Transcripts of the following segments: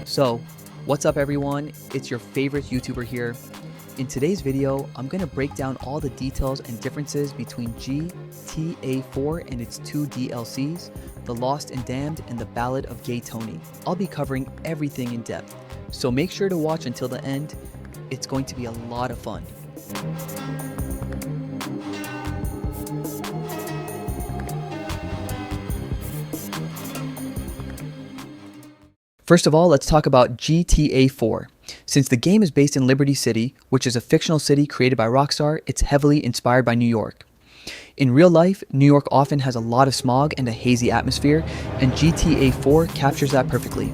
So, what's up everyone? It's your favorite YouTuber here. In today's video, I'm going to break down all the details and differences between GTA4 and its two DLCs, The Lost and Damned and The Ballad of Gay Tony. I'll be covering everything in depth, so make sure to watch until the end. It's going to be a lot of fun. First of all, let's talk about GTA 4. Since the game is based in Liberty City, which is a fictional city created by Rockstar, it's heavily inspired by New York. In real life, New York often has a lot of smog and a hazy atmosphere, and GTA 4 captures that perfectly.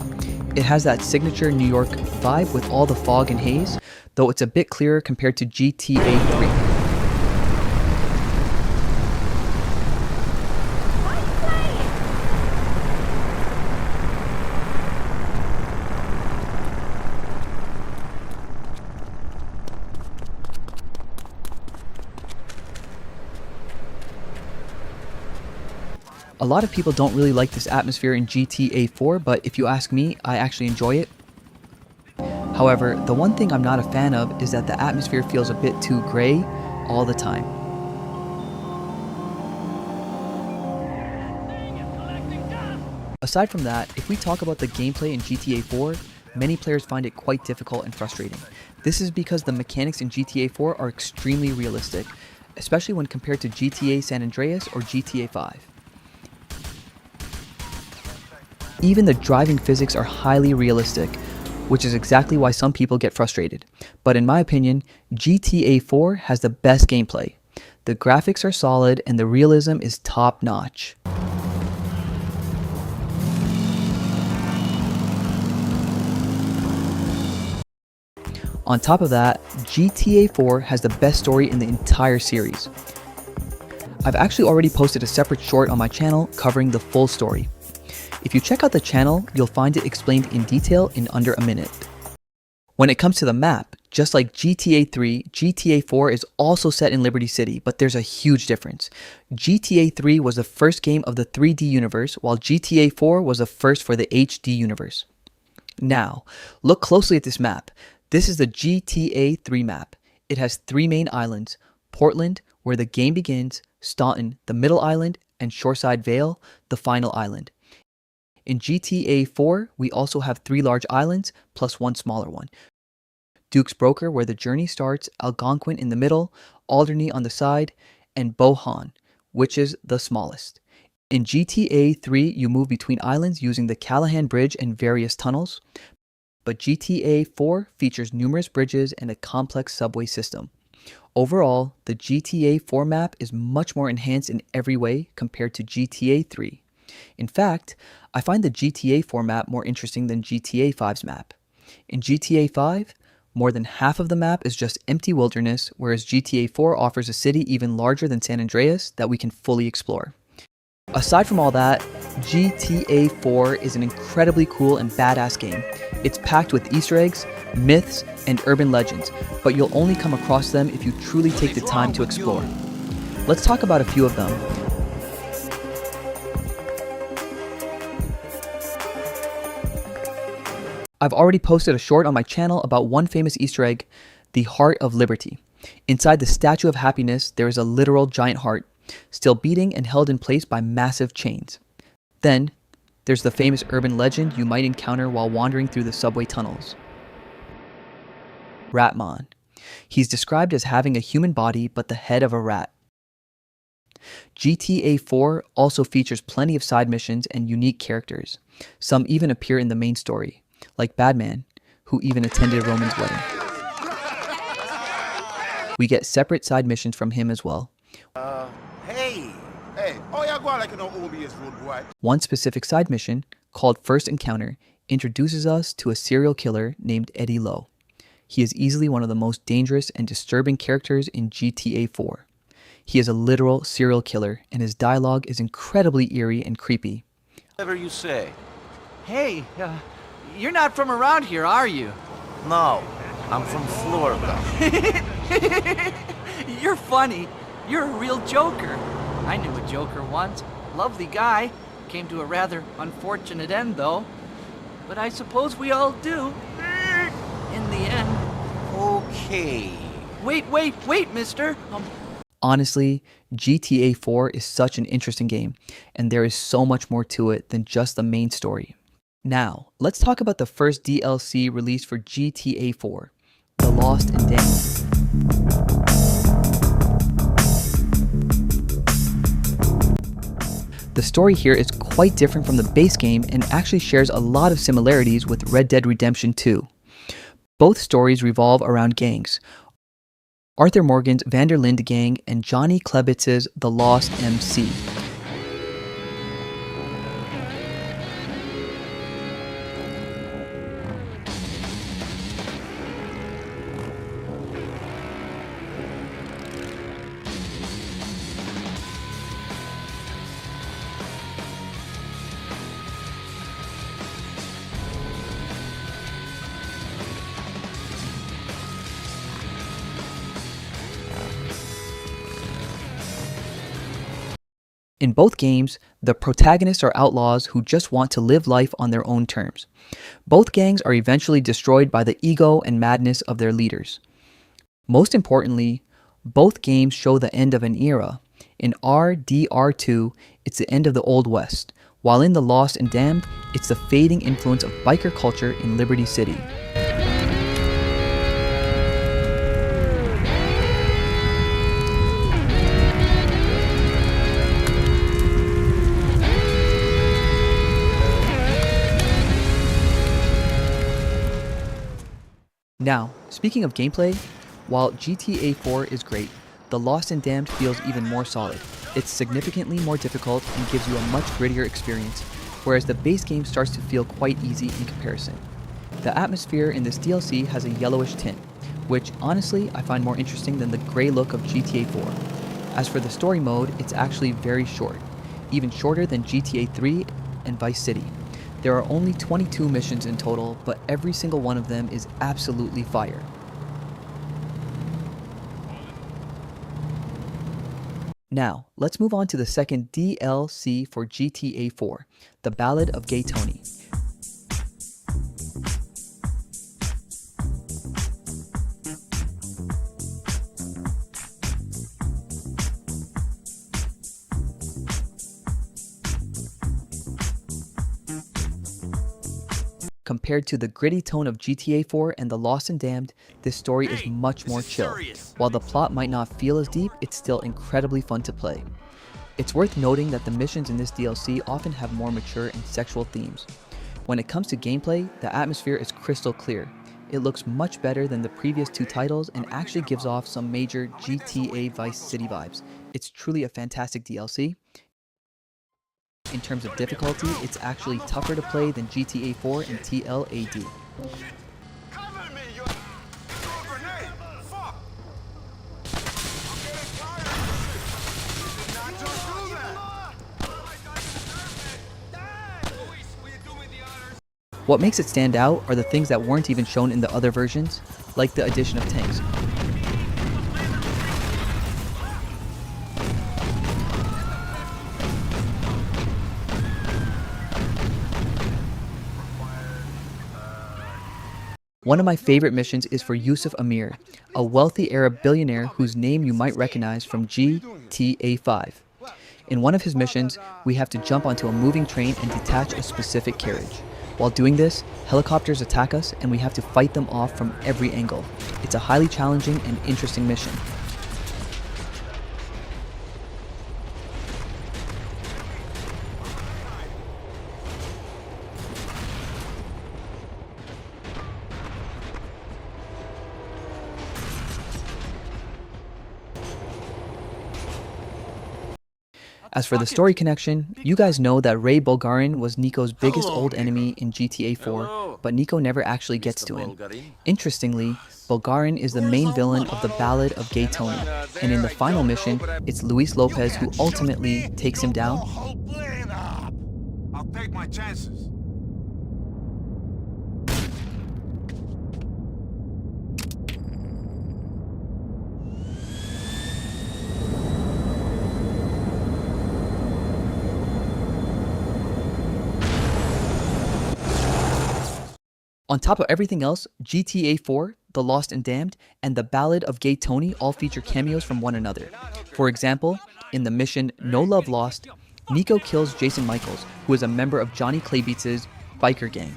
It has that signature New York vibe with all the fog and haze, though it's a bit clearer compared to GTA 3. A lot of people don't really like this atmosphere in GTA 4, but if you ask me, I actually enjoy it. However, the one thing I'm not a fan of is that the atmosphere feels a bit too gray all the time. Aside from that, if we talk about the gameplay in GTA 4, many players find it quite difficult and frustrating. This is because the mechanics in GTA 4 are extremely realistic, especially when compared to GTA San Andreas or GTA 5. Even the driving physics are highly realistic, which is exactly why some people get frustrated. But in my opinion, GTA 4 has the best gameplay. The graphics are solid and the realism is top notch. On top of that, GTA 4 has the best story in the entire series. I've actually already posted a separate short on my channel covering the full story. If you check out the channel, you'll find it explained in detail in under a minute. When it comes to the map, just like GTA 3, GTA 4 is also set in Liberty City, but there's a huge difference. GTA 3 was the first game of the 3D universe, while GTA 4 was the first for the HD universe. Now, look closely at this map. This is the GTA 3 map. It has three main islands: Portland, where the game begins, Staunton, the middle island, and Shoreside Vale, the final island. In GTA 4, we also have three large islands, plus one smaller one. Duke's Broker, where the journey starts, Algonquin in the middle, Alderney on the side, and Bohan, which is the smallest. In GTA 3, you move between islands using the Callahan Bridge and various tunnels, but GTA 4 features numerous bridges and a complex subway system. Overall, the GTA 4 map is much more enhanced in every way compared to GTA 3. In fact, I find the GTA 4 map more interesting than GTA 5's map. In GTA 5, more than half of the map is just empty wilderness, whereas GTA 4 offers a city even larger than San Andreas that we can fully explore. Aside from all that, GTA 4 is an incredibly cool and badass game. It's packed with Easter eggs, myths, and urban legends, but you'll only come across them if you truly take the time to explore. Let's talk about a few of them. I've already posted a short on my channel about one famous Easter egg, the Heart of Liberty. Inside the Statue of Happiness, there is a literal giant heart, still beating and held in place by massive chains. Then, there's the famous urban legend you might encounter while wandering through the subway tunnels. Ratmon. He's described as having a human body but the head of a rat. GTA 4 also features plenty of side missions and unique characters. Some even appear in the main story, like Badman, who even attended Roman's wedding. We get separate side missions from him as well. One specific side mission, called First Encounter, introduces us to a serial killer named Eddie Lowe. He is easily one of the most dangerous and disturbing characters in GTA 4. He is a literal serial killer, and his dialogue is incredibly eerie and creepy. Whatever you say. Hey, you're not from around here, are you? No, I'm from Florida. You're funny. You're a real joker. I knew a Joker once. Lovely guy. Came to a rather unfortunate end, though. But I suppose we all do. In the end. Okay. Wait, mister. Honestly, GTA 4 is such an interesting game, and there is so much more to it than just the main story. Now, let's talk about the first DLC released for GTA 4, The Lost and Damned. The story here is quite different from the base game and actually shares a lot of similarities with Red Dead Redemption 2. Both stories revolve around gangs. Arthur Morgan's Vanderlinde gang and Johnny Klebitz's The Lost MC. In both games, the protagonists are outlaws who just want to live life on their own terms. Both gangs are eventually destroyed by the ego and madness of their leaders. Most importantly, both games show the end of an era. In RDR2, it's the end of the Old West, while in The Lost and Damned, it's the fading influence of biker culture in Liberty City. Now, speaking of gameplay, while GTA 4 is great, The Lost and Damned feels even more solid. It's significantly more difficult and gives you a much grittier experience, whereas the base game starts to feel quite easy in comparison. The atmosphere in this DLC has a yellowish tint, which honestly I find more interesting than the gray look of GTA 4. As for the story mode, it's actually very short, even shorter than GTA 3 and Vice City. There are only 22 missions in total, but every single one of them is absolutely fire. Now, let's move on to the second DLC for GTA 4, The Ballad of Gay Tony. Compared to the gritty tone of GTA 4 and The Lost and Damned, this story is much more chill. While the plot might not feel as deep, it's still incredibly fun to play. It's worth noting that the missions in this DLC often have more mature and sexual themes. When it comes to gameplay, the atmosphere is crystal clear. It looks much better than the previous two titles and actually gives off some major GTA Vice City vibes. It's truly a fantastic DLC. In terms of difficulty, it's actually tougher to play than GTA 4 and TLAD. What makes it stand out are the things that weren't even shown in the other versions, like the addition of tanks. One of my favorite missions is for Yusuf Amir, a wealthy Arab billionaire whose name you might recognize from GTA 5. In one of his missions, we have to jump onto a moving train and detach a specific carriage. While doing this, helicopters attack us and we have to fight them off from every angle. It's a highly challenging and interesting mission. As for the story connection, you guys know that Ray Bulgarin was Nico's biggest old enemy in GTA 4, but Nico never actually gets to him. Interestingly, Bulgarin is the main villain of the Ballad of Gay Tony, and in the final mission, it's Luis Lopez who ultimately takes him down. I'll take my chances. On top of everything else, GTA 4, The Lost and Damned, and The Ballad of Gay Tony all feature cameos from one another. For example, in the mission No Love Lost, Nico kills Jason Michaels, who is a member of Johnny Claybeats' biker gang.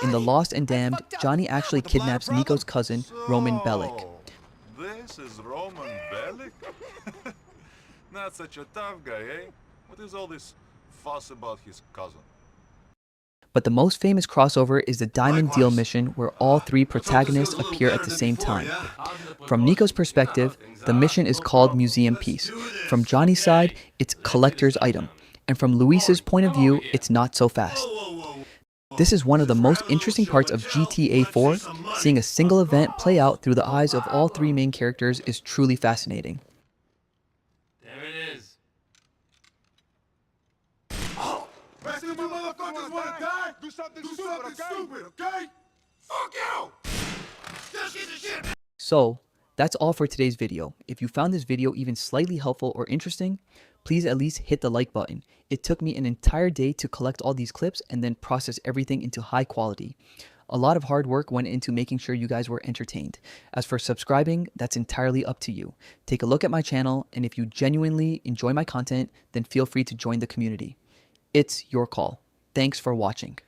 In The Lost and Damned, Johnny actually kidnaps Nico's cousin, Roman Bellic. This is Roman Bellic? Not such a tough guy, eh? What is all this fuss about his cousin? But the most famous crossover is the Diamond Deal mission, where all three protagonists appear at the same time. From Nico's perspective, the mission is called Museum Piece. From Johnny's side, it's Collector's Item. And from Luis's point of view, it's Not So Fast. This is one of the most interesting parts of GTA 4. Seeing a single event play out through the eyes of all three main characters is truly fascinating. There it is. Rest of you motherfuckers wanna die? Do something stupid, okay? Fuck you! Just get the shit. So, that's all for today's video. If you found this video even slightly helpful or interesting, please at least hit the like button. It took me an entire day to collect all these clips and then process everything into high quality. A lot of hard work went into making sure you guys were entertained. As for subscribing, that's entirely up to you. Take a look at my channel, and if you genuinely enjoy my content, then feel free to join the community. It's your call. Thanks for watching.